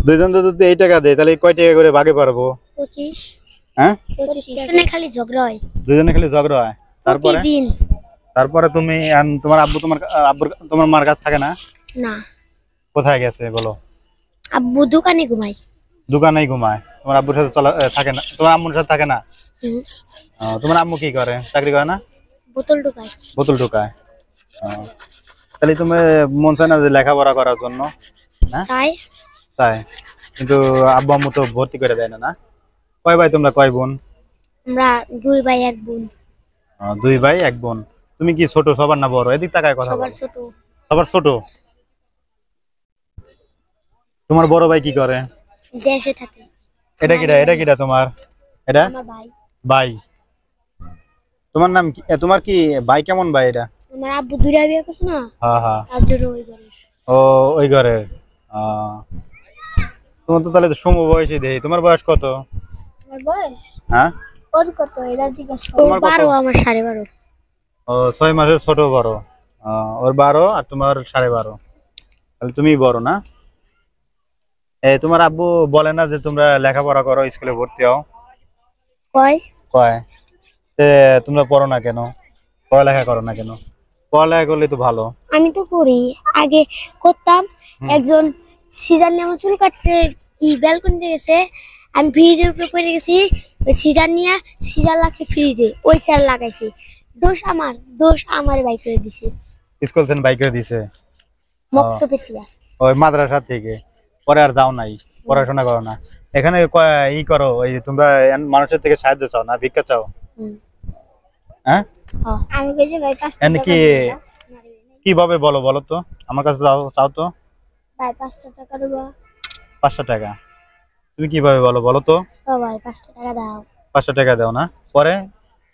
দুইজন যদি এই টাকা দেয় তাহলে কয় টাকা করে ভাগে পারবো? 25। হ্যাঁ 25 টাকা খালি ঝগড়া হয়, দুইজনে খালি ঝগড়া হয়। তারপরে প্রতিদিন। তারপরে তুমি তোমার আব্বু তোমার মার কাছে থাকে না? না, কোথায় গেছে বলো? আব্বু দোকানে ঘুমায়। দোকানেই ঘুমায়। তোমার আব্বুর সাথে থাকে না? তোমার আম্মুর সাথে থাকে না? তোমার আম্মু কি করে? চাকরি করে না? বোতল ঢোকায়। বোতল ঢোকায়। তাহলে তুমি মন চায় না যে লেখাপড়া করার জন্য? তাই তাই, কিন্তু আব্বু আম্মু তো ভর্তি করে দেয় না। না, কয় ভাই তোমরা, কয় বোন? আমরা 2 ভাই 1 বোন। 2 ভাই 1 বোন। তুমি কি ছোট সবার না বড়? এদিক তাকায় কথা বলো। সবার ছোট। সবার ছোট। তোমার বড় ভাই কি করে? দেশে থাকে। এটা কিটা তোমার? এটা আমার ভাই। ভাই। তোমার নাম কি? তোমার কি ভাই কেমন ভাই এটা? আমার আব্বু 2টা বিয়ে করছে না, হ্যাঁ হ্যাঁ। তার জন্য ওই ঘরে। ও ওই ঘরে। তোমার তো তাহলে সম বয়সী দেই। তোমার বয়স কত? আমার বয়স? হ্যাঁ, ওর কত এটা জিজ্ঞাসা করো। 12, আমার 12.5। ও 6 মাসের ছোট বড়। ওর 12 আর তোমার 12.5। তাহলে তুমি বড় না? তোমার আব্বু বলে না যে তোমরা লেখাপড়া করো, স্কুলে ভর্তি হও? কয় কয়। তোমরা পড়ো না কেন? পড়ালেখা করো না কেন? পড়ালেখা করলে তো ভালো। আমি তো করি, আগে করতাম। একজন সিজার নিয়ে আমার চুল কাটতে ব্যালকনিতে গেছে, আমি ফ্রিজের উপরে পড়ে গেছি। ওই সিজার নিয়ে সিজার লাগছে ফ্রিজে, ওই সিজার লাগাইছি। দোষ আমার বাইক করে দিছে। স্কুল থেকে বাইক করে দিছে? মক্ত পেটিয়া। ওই মাদ্রাসা থেকে? পরে আর যাও নাই, পড়াশোনা করো না? এখানে ই করো, ওই তোমরা মানুষের থেকে সাহায্য চাও না, ভিক্ষা চাও? হ্যাঁ, আমি কইছি ভাই 5 টাকা কি কিভাবে বলো বলো তো, আমার কাছে চাও তো। ভাই 5 টাকা দেবো। 500 টাকা? তুমি কিভাবে বলো বলো তো? ও ভাই 5 টাকা দাও। 500 টাকা দাও না? পরে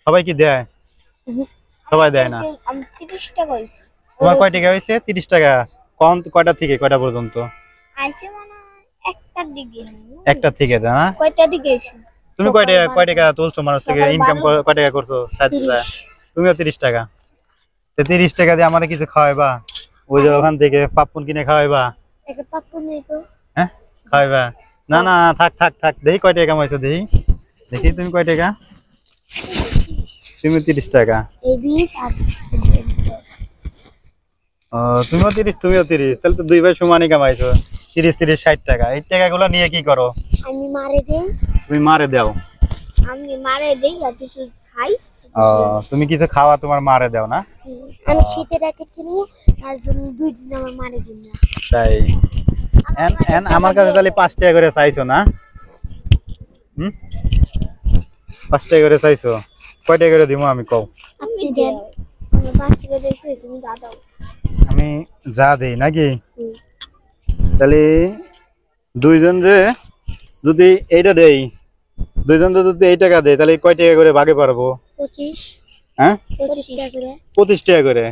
সবাই কি দেয়? সবাই দেয় না। আমি 30 টাকা হইছে। তোমার কয় টাকা হয়েছে? 30 টাকা। কয়টা থেকে কয়টা পর্যন্ত? আইছে মানে একটা দিকে। একটা থেকে দেয় না? কয়টা দিকে আইছে? তুমি কয় টাকা তুলছো মানুষ থেকে? ইনকাম কয় টাকা করছো? 60। তুমিও 30 টাকা। 30 টাকা দিয়ে আমার কিছু খাওয়াইবা? ওই যে ওখান থেকে পাপ্পুন কিনে খাওয়াইবা? একটা পাপ্পু নেই তো। হ্যাঁ, খাওয়াইবা? না না, থাক থাক থাক, দেখি কয় টাকা কামাইছো, দেখি তুমি কয় টাকা? তুমি 30 টাকা। এই 20 আর তুমিও 30। তাহলে তো 2 ভাই সমানই কামাইছো। 30 60 টাকা। এই টাকাগুলো নিয়ে কি করো? আমি মারে দেই। তুমি মারে দাও? আমি মারে দেই আর কিছু খাই। তুমি কিছু খাওয়া তোমার মারে দাও না? আমি শীতের জ্যাকেট কিনবো, তার জন্য 2 দিন আমার মারে দিন না। তাই আমার কাছে তাহলে 5 টাকা করে চাইছো না? 5 টাকা করে চাইছো? কয় টাকা করে দিমু আমি কও? আপনি দেন। আমি 5 টাকা দিয়েছি, তুমি দাও। আমি যা দেই নাকি? তাহলে দুইজন রে যদি এইটা দেই, দুইজন যদি এই টাকা দেয় তাহলে কয় টাকা করে ভাগে পারবো? 25। হ্যাঁ, 25 টাকা করে। 25 টাকা করে।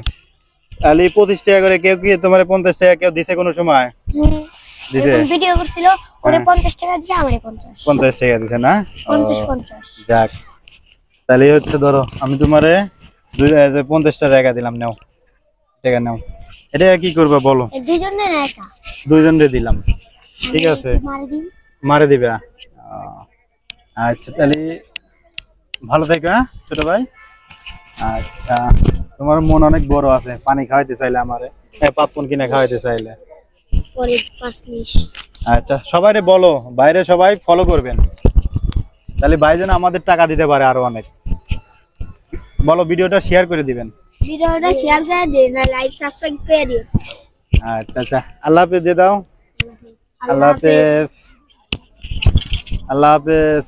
তাহলে 25 টাকা করে কেউ কি তোমার 50 টাকা কেউ দিছে কোনো সময়? দিছে? ভিডিও করছিল, ওরে 50 টাকা দিছে, আমারে 50 টাকা দিছে না? 50। যাক, তাহলে হচ্ছে ধরো আমি তোমারে 50 টাকা দিলাম, নাও টাকা নাও। এটা কি করবে বলো? দুইজনে না একা? দুইজনে দিলাম, ঠিক আছে। মারে দিবে? আচ্ছা, তাহলে ভালো থেকো। হ্যাঁ ছোট ভাই। আচ্ছা, তোমার মন অনেক বড় আছে। পানি খাওয়াইতে চাইলে আমারে, পাপ্পন কিনে খাওয়াইতে চাইলে। পরে 5 নিস। আচ্ছা, সবাইরে বলো, বাইরে সবাই ফলো করবেন, তাহলে ভাই যেন আমাদের টাকা দিতে পারে আরো অনেক। বলো, ভিডিওটা শেয়ার করে দিবেন। ভিডিওটা শেয়ার করে দিন, লাইক সাবস্ক্রাইব করে দিন। আচ্ছা আচ্ছা, আল্লাহ হাফেজ দিয়ে দাও। আল্লাহ হাফেজ। আল্লাহ হাফেজ।